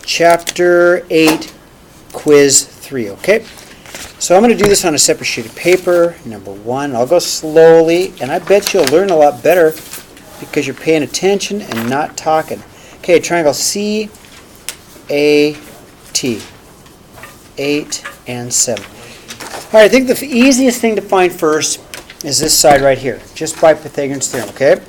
Chapter 8, Quiz 3, okay? So I'm going to do this on a separate sheet of paper, number 1. I'll go slowly, and I bet you'll learn a lot better because you're paying attention and not talking. Okay, triangle CAT, 8 and 7. All right, I think the easiest thing to find first is this side right here, just by Pythagoras Theorem, okay?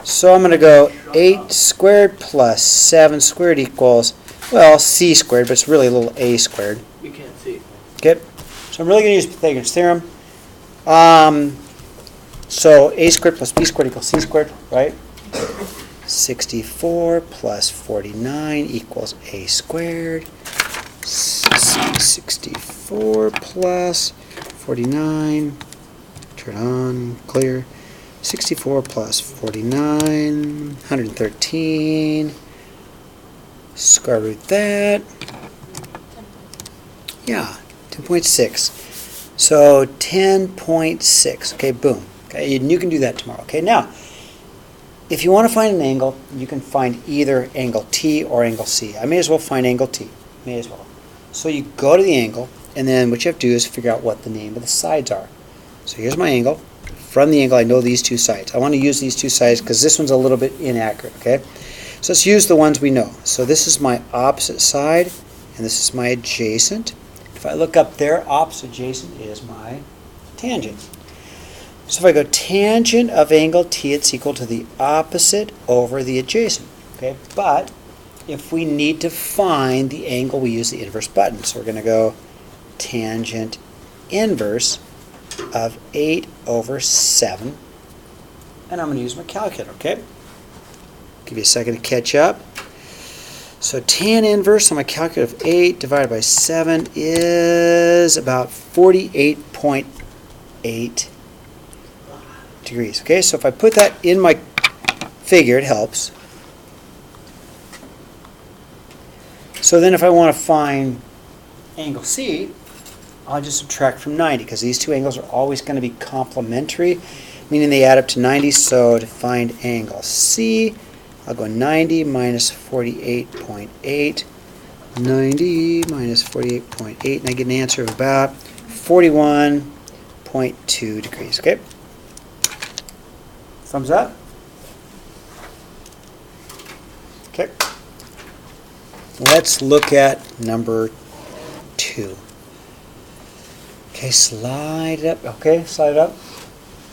So I'm going to go 8 squared plus 7 squared equals, well, c squared, but it's really a little a squared. You can't see. Okay, so I'm really going to use Pythagoras Theorem. So a squared plus b squared equals c squared, right? 64 plus 49 equals a squared. 64 plus 49, turn on, clear. 64 plus 49, 113. Square root that. Yeah, 10.6. So 10.6. Okay, boom. Okay, and you can do that tomorrow. Okay, now, if you want to find an angle, you can find either angle T or angle C. I may as well find angle T. May as well. So you go to the angle, and then what you have to do is figure out what the name of the sides are. So here's my angle. From the angle, I know these two sides. I want to use these two sides because this one's a little bit inaccurate, okay? So let's use the ones we know. So this is my opposite side, and this is my adjacent. If I look up there, opposite adjacent is my tangent. So if I go tangent of angle T, it's equal to the opposite over the adjacent, okay? But if we need to find the angle, we use the inverse button. So we're going to go tangent inverse of 8 over 7. And I'm going to use my calculator, okay? Give you a second to catch up. So tan inverse on my calculator of 8 divided by 7 is about 48.8 degrees. Okay, so if I put that in my figure, it helps. So then if I want to find angle C, I'll just subtract from 90 because these two angles are always going to be complementary, meaning they add up to 90. So to find angle C, I'll go 90 minus 48.8. 90 minus 48.8, and I get an answer of about 41.2 degrees. Okay? Thumbs up? Okay. Let's look at number 2. Okay, slide it up. Okay, slide it up.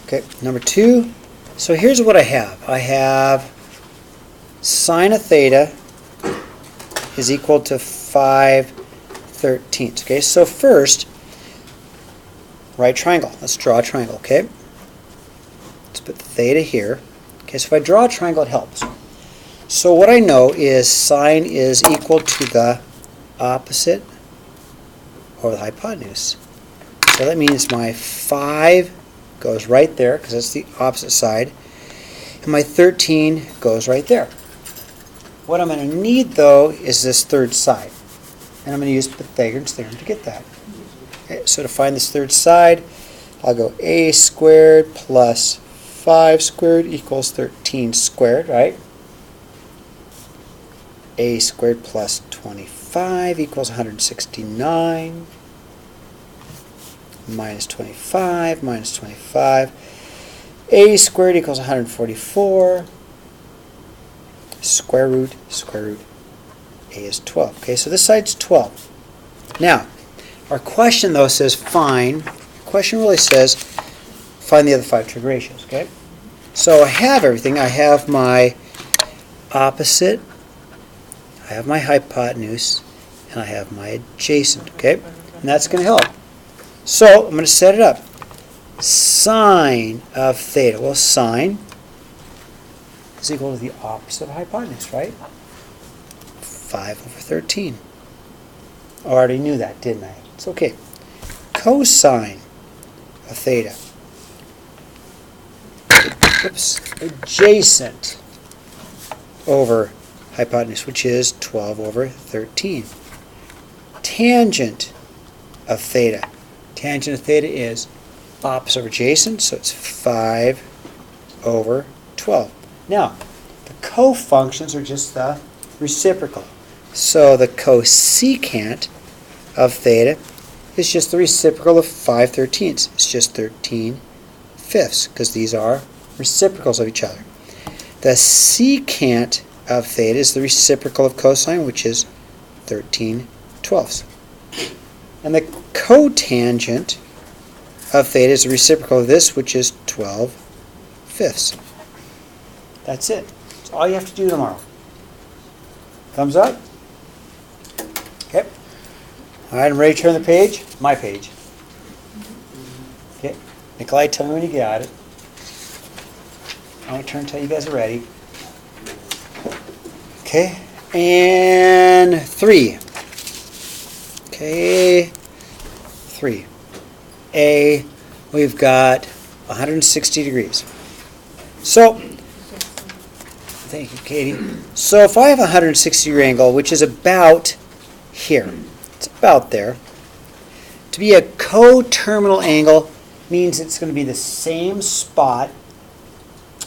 Okay, number 2. So here's what I have. I have sine of theta is equal to 5/13. Okay, so first, right triangle. Let's draw a triangle, okay? Let's put theta here. Okay, so if I draw a triangle, it helps. So what I know is sine is equal to the opposite over the hypotenuse. So that means my 5 goes right there, because that's the opposite side, and my 13 goes right there. What I'm going to need, though, is this third side. And I'm going to use Pythagoras Theorem to get that. Okay, so to find this third side, I'll go a squared plus 5 squared equals 13 squared, right? A squared plus 25 equals 169. Minus 25, minus 25. A squared equals 144. Square root, A is 12. Okay, so this side's 12. Now, our question, though, says find. The question really says find the other 5 trig ratios, okay? So I have everything. I have my opposite, I have my hypotenuse, and I have my adjacent, okay? And that's going to help. So I'm going to set it up. Sine of theta. Well, sine is equal to the opposite of hypotenuse, right? 5 over 13. I already knew that, didn't I? It's okay. Cosine of theta. Oops. Adjacent over hypotenuse, which is 12 over 13. Tangent of theta. Tangent of theta is opposite over adjacent, so it's 5 over 12. Now, the cofunctions are just the reciprocal. So the cosecant of theta is just the reciprocal of 5/13. It's just 13/5, because these are reciprocals of each other. The secant of theta is the reciprocal of cosine, which is 13/12. And the cotangent of theta is the reciprocal of this, which is 12/5. That's it. That's all you have to do tomorrow. Thumbs up? Okay. All right, I'm ready to turn the page. My page. Okay. Nikolai, tell me when you got it. I'll turn until you guys are ready. Okay. And 3. Okay. 3. A, we've got 160 degrees. So, thank you, Katie. So if I have a 160-degree angle, which is about here, it's about there, to be a coterminal angle means it's going to be the same spot,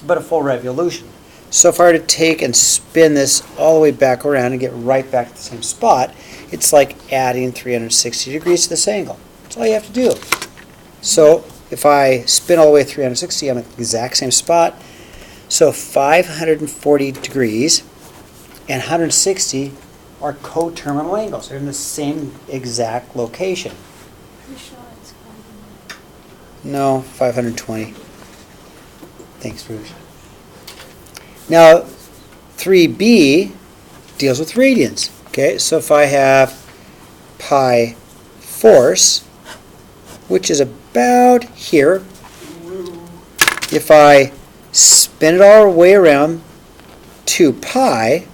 but a full revolution. So if I were to take and spin this all the way back around and get right back to the same spot, it's like adding 360 degrees to this angle. That's all you have to do. So if I spin all the way 360, I'm at the exact same spot. So 540 degrees and 160 are coterminal angles. They're in the same exact location. Pretty sure it's 500. No, 520. Thanks, Rouge. Now, 3b deals with radians. Okay, so if I have pi force, which is about here, if I spin it all the way around 2 pi,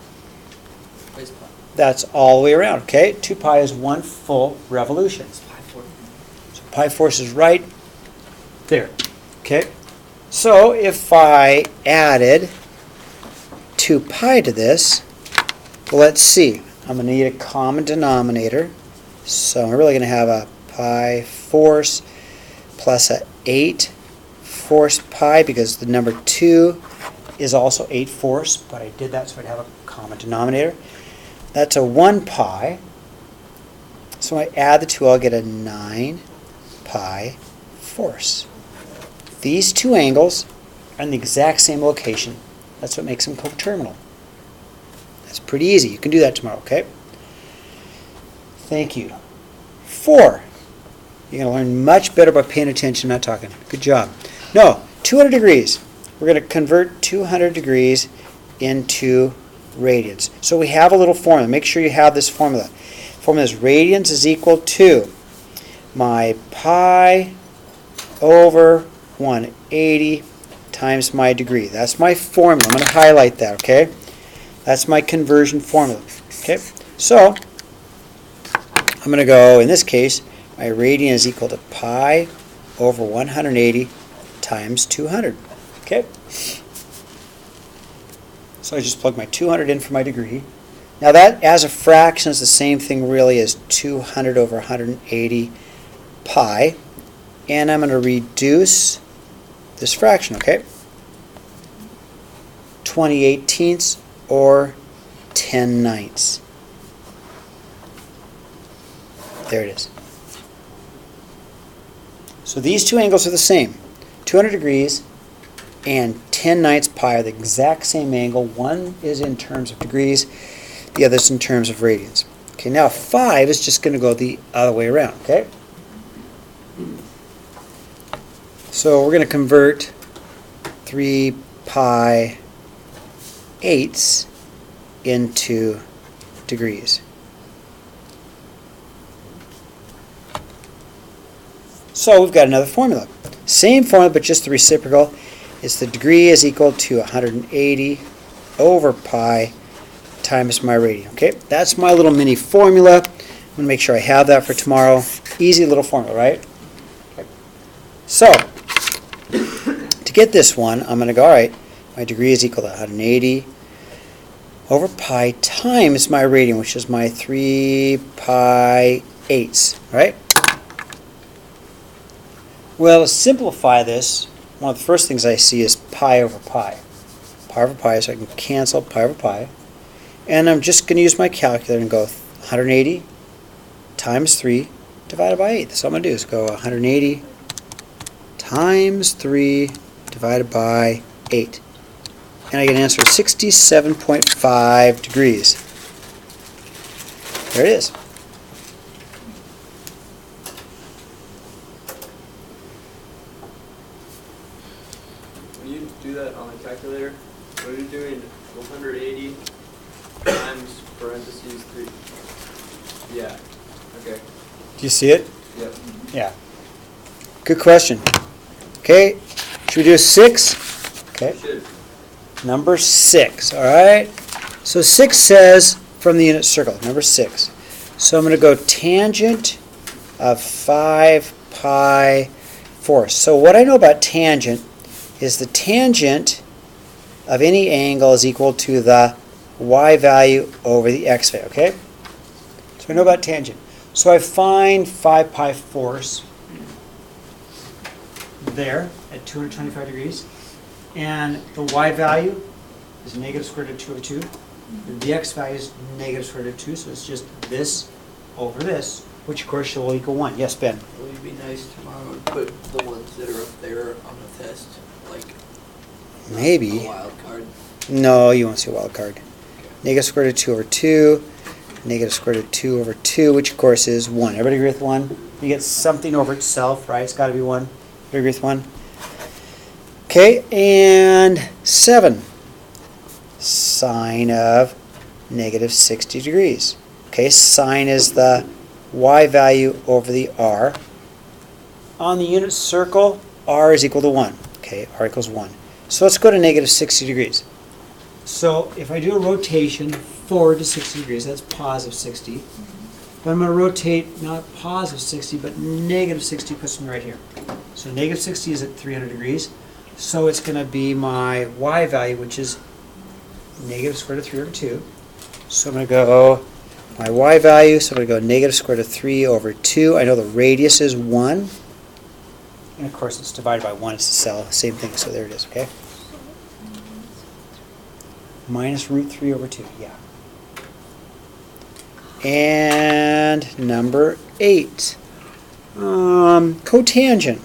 that's all the way around, okay? 2 pi is one full revolution. So pi force is right there, okay? So if I added 2 pi to this, well, let's see. I'm going to need a common denominator. So I'm really going to have a pi force plus a 8 force pi, because the number 2 is also 8 force, but I did that so I'd have a common denominator. That's a 1 pi. So when I add the 2, I'll get a 9 pi force. These two angles are in the exact same location. That's what makes them coterminal. That's pretty easy. You can do that tomorrow, okay? Thank you. 4. You're going to learn much better by paying attention, not talking. Good job. No, 200 degrees. We're going to convert 200 degrees into radians. So we have a little formula. Make sure you have this formula. Formula is radians is equal to my pi over 180 times my degree. That's my formula. I'm going to highlight that, okay? That's my conversion formula. Okay? So, I'm going to go, in this case, my radian is equal to pi over 180 times 200. Okay? So I just plug my 200 in for my degree. Now that, as a fraction, is the same thing really as 200 over 180 pi. And I'm going to reduce this fraction, okay? 20/18 or 10/9. There it is. So these two angles are the same. 200 degrees and 10/9 pi are the exact same angle. One is in terms of degrees, the other is in terms of radians. Okay, now 5 is just going to go the other way around, okay? So we're going to convert 3 pi 8ths into degrees. So we've got another formula. Same formula, but just the reciprocal. It's the degree is equal to 180 over pi times my radian. Okay, that's my little mini formula. I'm going to make sure I have that for tomorrow. Easy little formula, right? Okay. So, to get this one, I'm going to go, all right, my degree is equal to 180 over pi times my radian, which is my 3 pi 8ths, right? Well, to simplify this, one of the first things I see is pi over pi. Pi over pi, so I can cancel pi over pi. And I'm just going to use my calculator and go 180 times 3 divided by 8. That's all I'm going to do is go 180 times 3 divided by 8. And I get an answer of 67.5 degrees. There it is. When you do that on the calculator, what are you doing? 180 times parentheses 3. Yeah. Okay. Do you see it? Yep. Yeah. Good question. Okay. Should we do a 6? Okay. Should. Number 6. All right. So 6 says from the unit circle. Number 6. So I'm going to go tangent of 5 pi 4. So what I know about tangent is the tangent of any angle is equal to the y value over the x value, okay? So I know about tangent. So I find 5 pi 4ths there at 225 degrees. And the y value is negative square root of 2 over 2. The x value is negative square root of 2, so it's just this over this, which of course will equal 1. Yes, Ben? Will you be nice tomorrow and put the ones that are up there on the test, like Maybe. a wild card? No, you won't see a wild card. Negative square root of 2 over 2. Negative square root of 2 over 2, which of course is 1. Everybody agree with 1? You get something over itself, right? It's got to be 1. Everybody agree with 1? Okay, and 7. Sine of negative 60 degrees. Okay, sine is the y value over the r. On the unit circle, r is equal to 1. Okay, r equals 1. So let's go to negative 60 degrees. So if I do a rotation forward to 60 degrees, that's positive 60. But I'm going to rotate not positive 60, but negative 60 puts me right here. So negative 60 is at 300 degrees. So it's going to be my y value, which is negative square root of 3 over 2. So I'm going to go my y value, so I'm going to go negative square root of 3 over 2. I know the radius is 1. And of course it's divided by 1, it's the cell, same thing, so there it is, okay? Minus root 3 over 2, yeah. And number 8. Cotangent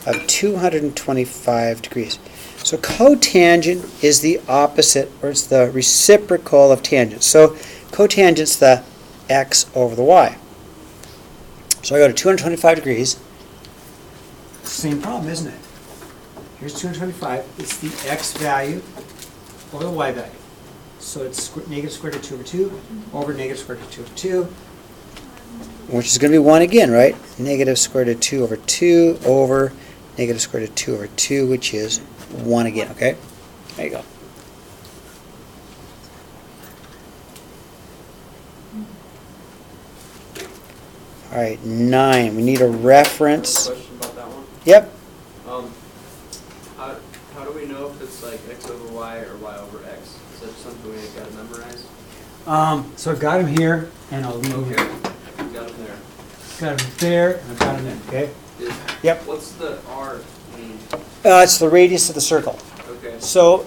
of 225 degrees. So cotangent is the opposite, or it's the reciprocal of tangent. So cotangent's the x over the y. So I go to 225 degrees. Same problem, isn't it? Here's 225. It's the x value over the y value. So it's negative square root of 2 over 2 over negative square root of 2 over 2, which is going to be 1 again, right? Negative square root of 2 over 2 over negative square root of 2 over 2, which is 1 again, okay? There you go. All right, 9. We need a reference. Question about that one? Yep. How do we know if it's like x over y or y over x? Is that something we got to memorize? So I've got him here, and I'll leave him Okay. here. Got them there. Got him there, and I've got him there, okay? Yep. What's the r mean? It's the radius of the circle. Okay. So,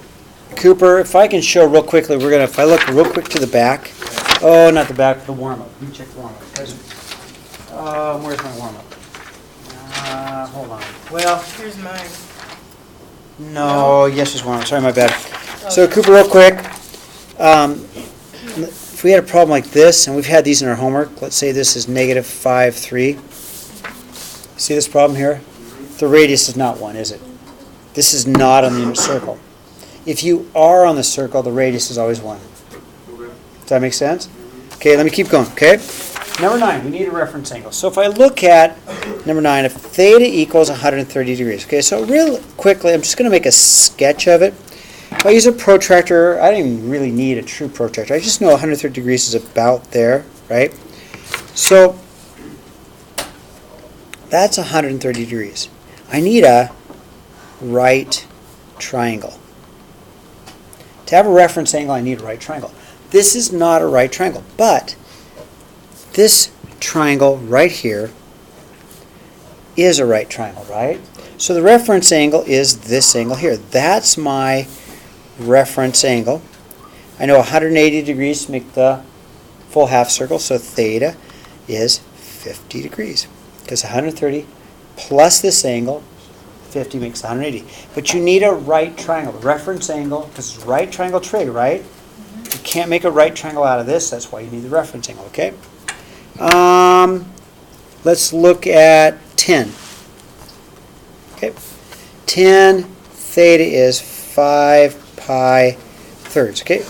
Cooper, if I can show real quickly, if I look real quick to the back. Oh, not the back, the warm-up. Let me check the warm-up. Where's my warm-up? Hold on. Well, Here's mine. no, yes, there's warm-up. Sorry, my bad. So, Cooper, real quick. If we had a problem like this, and we've had these in our homework, let's say this is negative 5, 3. See this problem here? The radius is not 1, is it? This is not on the unit circle. If you are on the circle, the radius is always 1. Does that make sense? Okay, let me keep going, okay? Number 9, we need a reference angle. So if I look at number 9, if theta equals 130 degrees. Okay, so real quickly, I'm just going to make a sketch of it. If I use a protractor, I don't even really need a true protractor. I just know 130 degrees is about there, right? So that's 130 degrees. I need a right triangle. To have a reference angle, I need a right triangle. This is not a right triangle, but this triangle right here is a right triangle, right? So the reference angle is this angle here. That's my reference angle. I know 180 degrees to make the full half circle, so theta is 50 degrees. Because 130 plus this angle, 50 makes 180. But you need a right triangle, the reference angle, because it's right triangle trig, right? You can't make a right triangle out of this, that's why you need the reference angle, okay? Let's look at 10. Okay, 10 theta is 5 pi thirds, okay?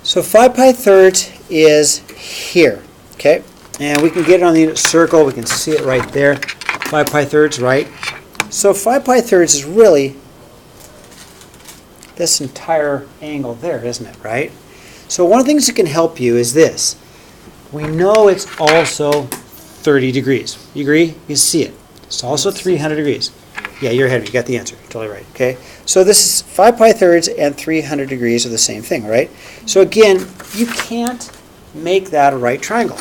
So 5 pi thirds is here, okay? And we can get it on the unit circle, we can see it right there. 5 pi thirds, right? So 5 pi thirds is really this entire angle there, isn't it, right? So one of the things that can help you is this. We know it's also 30 degrees. You agree? You can see it. It's also 300 degrees. Yeah, you're ahead. You got the answer. You're totally right. Okay. So this is 5 pi thirds and 300 degrees are the same thing, right? So again, you can't make that a right triangle.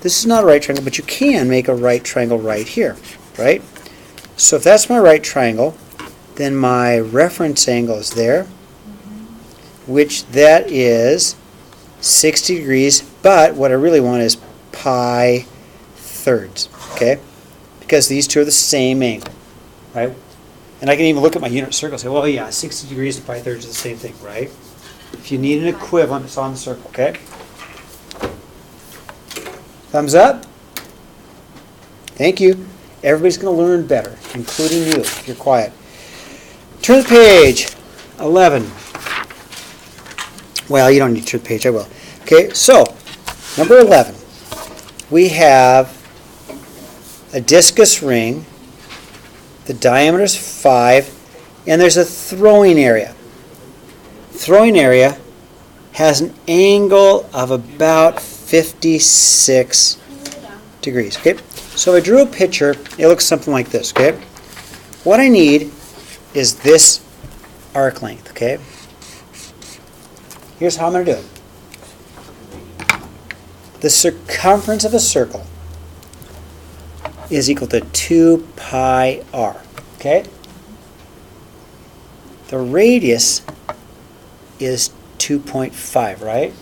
This is not a right triangle, but you can make a right triangle right here, right? So if that's my right triangle, then my reference angle is there, which that is 60 degrees, but what I really want is pi thirds, okay? Because these two are the same angle, right? And I can even look at my unit circle and say, well, yeah, 60 degrees and pi thirds is the same thing, right? If you need an equivalent, it's on the circle, okay? Thumbs up? Thank you. Everybody's going to learn better, including you, if you're quiet. Turn the page. 11. Well, you don't need to turn the page, I will. Okay, so, number 11. We have a discus ring. The diameter is 5, and there's a throwing area. Throwing area has an angle of about 56 degrees. Okay, so if I drew a picture, it looks something like this. Okay, what I need is this arc length. Okay, here's how I'm going to do it. The circumference of a circle is equal to 2 pi r. Okay? The radius is 2.5, right?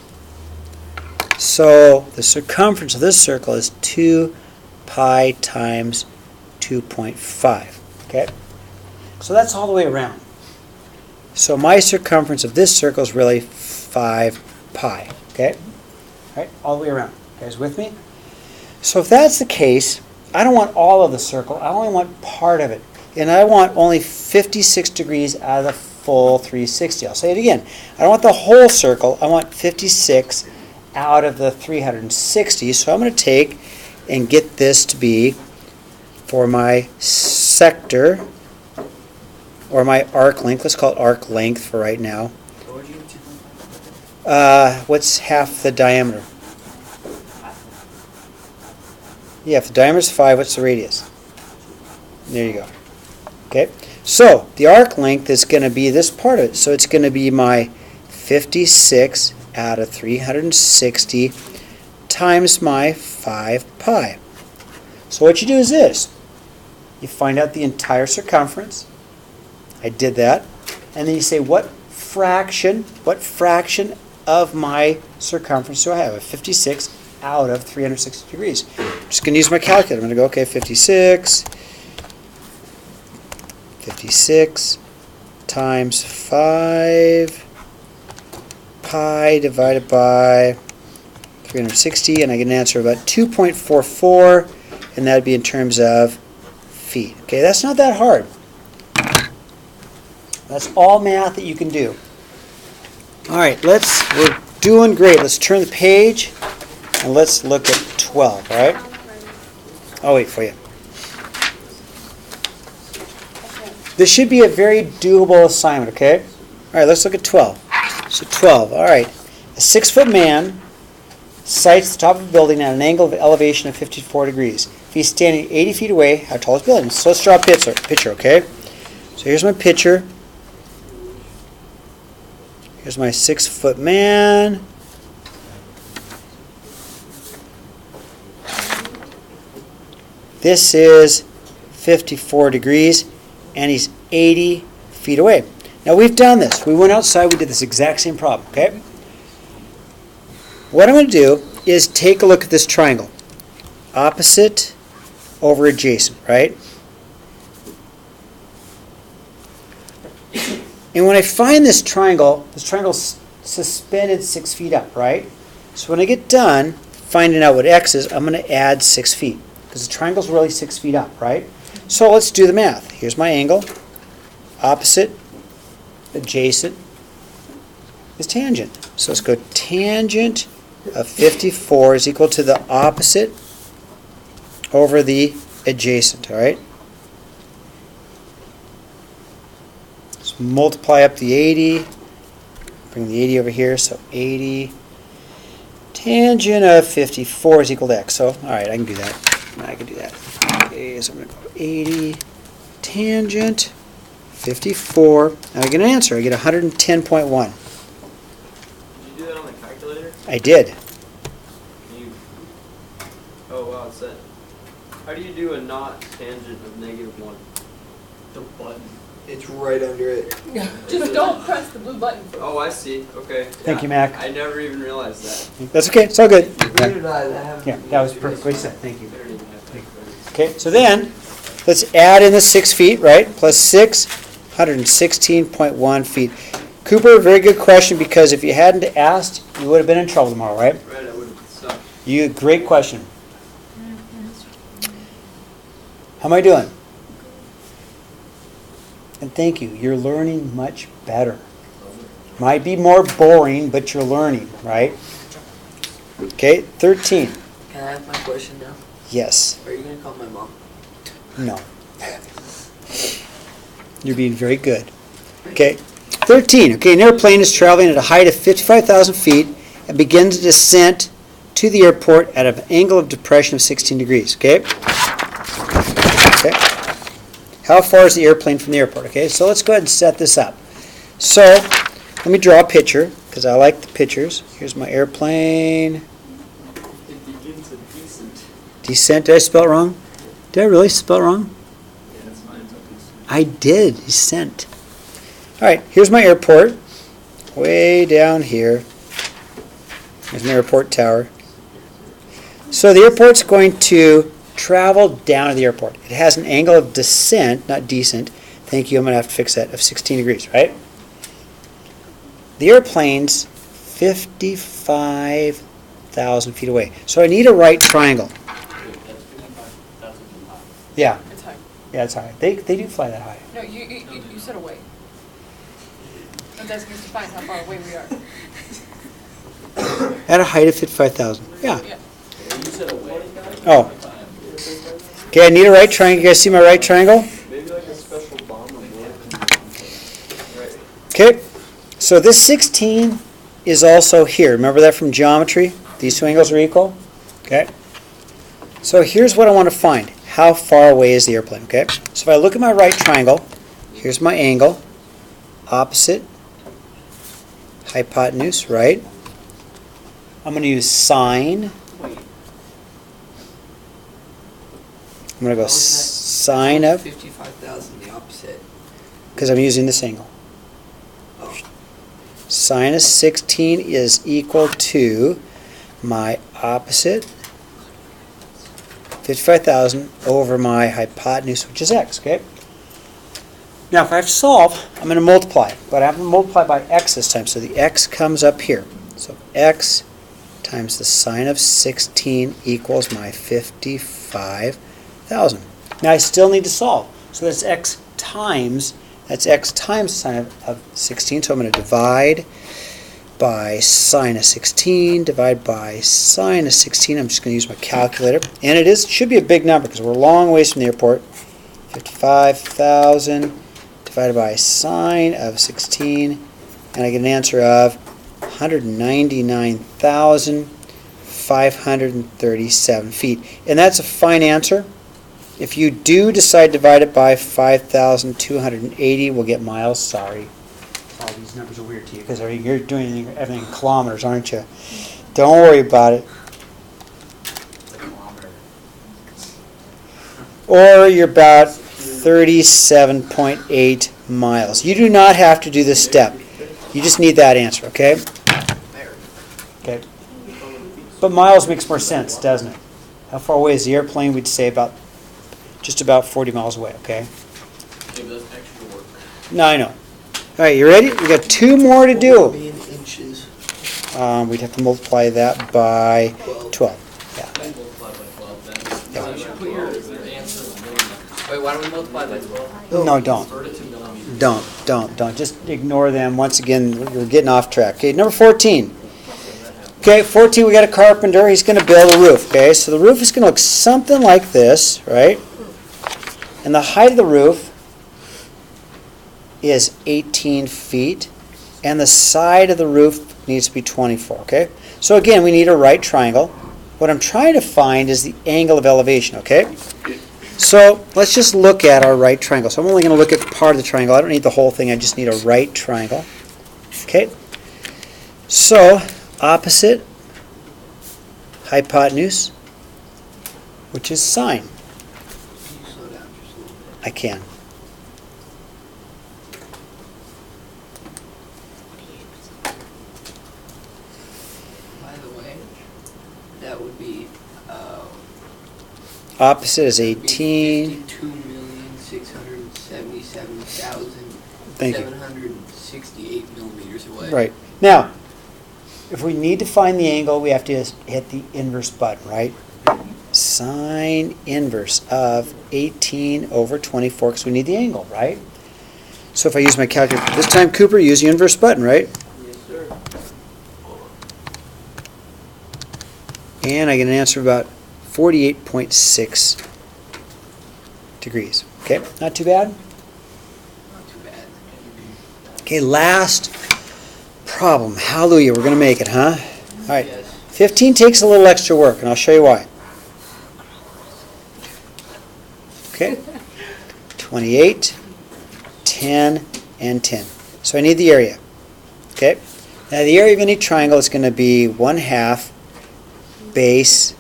So the circumference of this circle is 2 pi times 2.5. Okay? So that's all the way around. So my circumference of this circle is really 5 pi. Okay? All right? All the way around. You guys with me? So if that's the case, I don't want all of the circle. I only want part of it. And I want only 56 degrees out of the full 360. I'll say it again. I don't want the whole circle. I want 56 out of the 360. So I'm going to take and get this to be for my sector, or my arc length. Let's call it arc length for right now. What's half the diameter? Yeah, if the diameter is 5, what's the radius? There you go. Okay, so the arc length is going to be this part of it. So it's going to be my 56 out of 360 times my 5 pi. So what you do is this. You find out the entire circumference. I did that. And then you say, what fraction of my circumference do I have? A 56 out of 360 degrees. I'm just going to use my calculator. I'm going to go, okay, 56 times 5 pi divided by 360, and I get an answer of about 2.44, and that would be in terms of feet. Okay, that's not that hard. That's all math that you can do. All right, we're doing great. Let's turn the page, and let's look at 12, all right? I'll wait for you. This should be a very doable assignment, okay? All right, let's look at 12. So 12, all right. A 6-foot man sights the top of a building at an angle of elevation of 54 degrees. If he's standing 80 feet away, how tall is the building? So let's draw a picture, okay? So here's my picture. Here's my 6-foot man. This is 54 degrees, and he's 80 feet away. Now we've done this. We went outside, we did this exact same problem, okay? what I'm going to do is take a look at this triangle. Opposite over adjacent, right? And when I find this triangle's suspended 6 feet up, right? So when I get done finding out what x is, I'm going to add 6 feet. Because the triangle's really 6 feet up, right? So let's do the math. Here's my angle. Opposite, adjacent is tangent. So let's go tangent of 54 is equal to the opposite over the adjacent, all right? Let's multiply up the 80. Bring the 80 over here, so 80. Tangent of 54 is equal to x. So, all right, I can do that. I can do that. Okay, so I'm going to go 80. Tangent 54. Now I get an answer. I get 110.1. Did you do that on the calculator? I did. Oh wow, it's that. How do you do a not tangent of -1? The button. It's right under it. Just don't press the blue button. Oh, I see. Okay. Thank you, Mac. I never even realized that. That's okay. It's all good. Neither did I. Yeah, that was perfectly said. Thank you. I don't even have to calculators. Okay, so then let's add in the 6 feet, right? Plus 6, 116.1 feet. Cooper, very good question, because if you hadn't asked, you would have been in trouble tomorrow, right? Right, I would have sucked. Great question. How am I doing? And thank you. You're learning much better. Might be more boring, but you're learning, right? Okay, 13. Can I have my question now? Yes. Are you going to call my mom? No. You're being very good. Okay, 13. Okay, an airplane is traveling at a height of 55,000 feet and begins a descent to the airport at an angle of depression of 16 degrees. Okay? Okay. How far is the airplane from the airport? Okay, so let's go ahead and set this up. So, let me draw a picture, because I like the pictures. Here's my airplane. It begins a decent. Descent, did I spell it wrong? Did I really spell it wrong? Yeah, that's fine. It's okay. I did, descent. All right, here's my airport. Way down here. There's my airport tower. So the airport's going to travel down to the airport. It has an angle of descent, not descent. Thank you, I'm going to have to fix that, of 16 degrees, right? The airplane's 55,000 feet away. So I need a right triangle. Yeah, It's high. yeah, it's high. They do fly that high. No, you said away. And that's supposed to find how far away we are. At a height of 55,000. Yeah. Yeah. Oh. Okay, I need a right triangle. You guys see my right triangle? Maybe like a special bomber board. Right. Okay. So this 16 is also here. Remember that from geometry? These two angles are equal. Okay. So here's what I want to find. How far away is the airplane? Okay. So if I look at my right triangle, here's my angle. Opposite. Hypotenuse, right? I'm going to use sine. I'm going to go sine of, 55,000, the opposite. because I'm using this angle. Oh. Sine of 16 is equal to my opposite, 55,000, over my hypotenuse, which is x, okay? Now, if I have to solve, I'm going to multiply, but I have to multiply by x this time, so the x comes up here. So x times the sine of 16 equals my 55,000. Now I still need to solve. So that's x times the sine of 16. So I'm going to divide by sine of 16, divide by sine of 16. I'm just going to use my calculator. And it should be a big number because we're a long ways from the airport. 55,000 divided by sine of 16. And I get an answer of 199,537 feet. And that's a fine answer. If you do decide to divide it by 5,280, we'll get miles. Sorry. All these numbers are weird to you because you're doing everything in kilometers, aren't you? Don't worry about it. Or you're about 37.8 miles. You do not have to do this step. You just need that answer, okay? Okay. But miles makes more sense, doesn't it? How far away is the airplane? We'd say just about 40 miles away, okay? Give us extra work. No, I know. All right, you ready? We got 2 more to What would do. be in inches? We'd have to multiply that by 12. Yeah. Multiply by 12 then. Yeah. So you should put your answer in millimeters. Wait, why don't we multiply by 12? No, don't. Convert it to millimeters. Don't. Just ignore them. Once again, you're getting off track. Okay, number 14. Okay, 14, we got a carpenter. He's going to build a roof. Okay, so the roof is going to look something like this, right? And the height of the roof is 18 feet. And the side of the roof needs to be 24, okay? So again, we need a right triangle. What I'm trying to find is the angle of elevation, okay? So let's just look at our right triangle. So I'm only going to look at part of the triangle. I don't need the whole thing. I just need a right triangle. Okay? So opposite hypotenuse, which is sine. Can you slow down just a little bit? I can. By the way, that would be, Opposite is 18. 52,677,768 Thank you. millimeters away. Right. Now, if we need to find the angle, we have to just hit the inverse button, right? Sine inverse of 18 over 24, because we need the angle, right? So if I use my calculator, this time, Cooper, use the inverse button, right? Yes, sir. And I get an answer of about 48.6 degrees. Okay, not too bad. Not too bad. Okay, last problem. Hallelujah, we're going to make it, huh? All right, Yes. 15 takes a little extra work, and I'll show you why. Okay, 28, 10, and 10. So I need the area. Okay, now the area of any triangle is going to be 1/2 base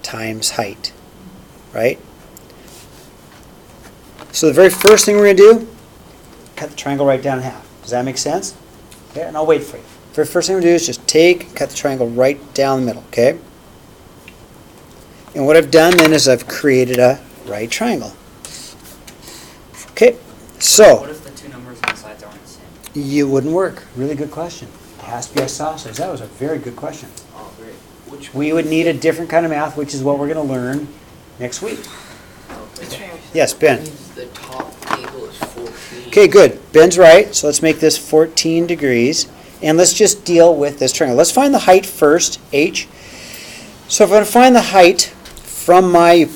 times height, right? So the very first thing we're going to do, cut the triangle right down in half. Does that make sense? Okay, and I'll wait for you. Very first thing we're going to do is just cut the triangle right down the middle, okay? And what I've done then is I've created a right triangle. Okay, so What if the two numbers on the sides aren't the same? you wouldn't work. Really good question. It has to be isosceles. That was a very good question. Oh, great. Which We would need a different kind of math, which is what we're going to learn next week. Yes, Ben. means the top angle is 14. Okay, good. Ben's right. So let's make this 14 degrees. And let's just deal with this triangle. Let's find the height first, h. So if I'm going to find the height from my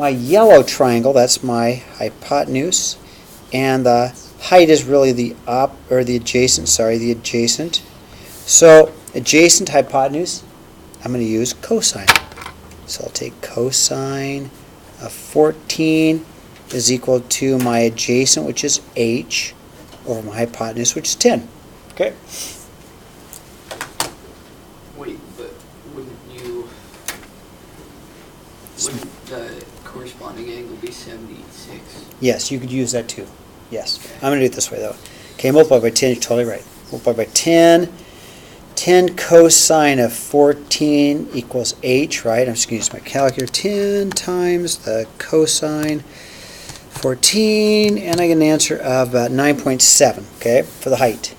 yellow triangle, that's my hypotenuse. And the height is really the adjacent. So adjacent hypotenuse, I'm going to use cosine. So I'll take cosine of 14 is equal to my adjacent, which is h, over my hypotenuse, which is 10. Okay? Wait, but wouldn't the corresponding angle be 76? Yes, you could use that too. Yes. I'm going to do it this way, though. Okay, multiply by 10, you're totally right. Multiply by 10. 10 cosine of 14 equals h, right? I'm just going to use my calculator. 10 times the cosine 14, and I get an answer of about 9.7, okay, for the height.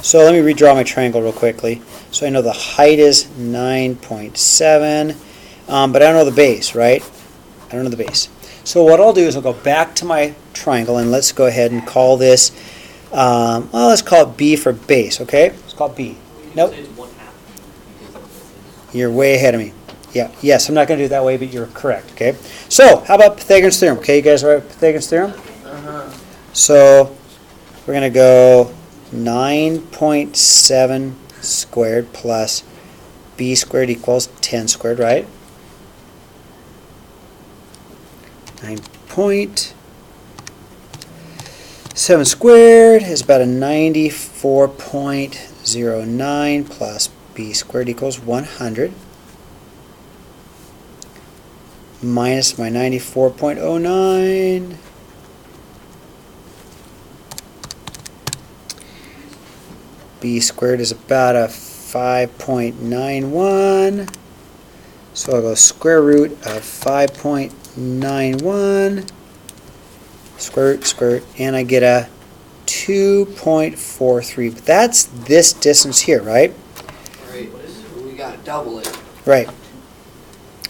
So let me redraw my triangle real quickly. So I know the height is 9.7, but I don't know the base, right? I don't know the base. So what I'll do is I'll go back to my triangle, and let's go ahead and call this, well, let's call it B for base, okay? Let's call it B. Nope. You're way ahead of me. Yeah, yes, I'm not going to do it that way, but you're correct, okay? So, how about Pythagoras Theorem? Okay, you guys all right with Pythagoras Theorem? Uh-huh. So, we're going to go 9.7 squared plus b squared equals 10 squared, right? 9.7 squared is about a 94.09 plus b squared equals 100 minus my 94.09. b squared is about a 5.91. So I'll go square root of 5.91, square root, and I get a 2.43. But that's this distance here, right? Right, so we gotta double it. Right.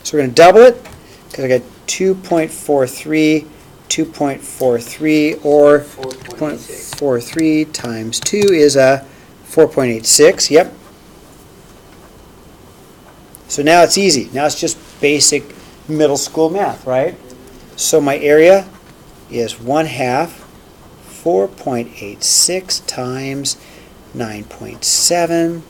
So we're going to double it, because I got 2.43, 2.43, or 4.86. 0.43 times 2 is a 4.86, yep. So now it's easy. Now it's just basic middle school math, right? So my area is 1/2 4.86 times 9.7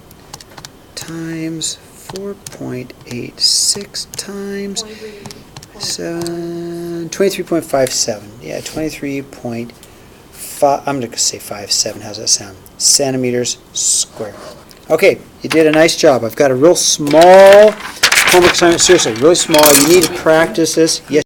times 4.86 times 23.57. Yeah, 23.5. I'm going to say 57. How's that sound? Centimeters squared. Okay, you did a nice job. I've got a real small homework assignment. Seriously, really small. You need to practice this. Yes.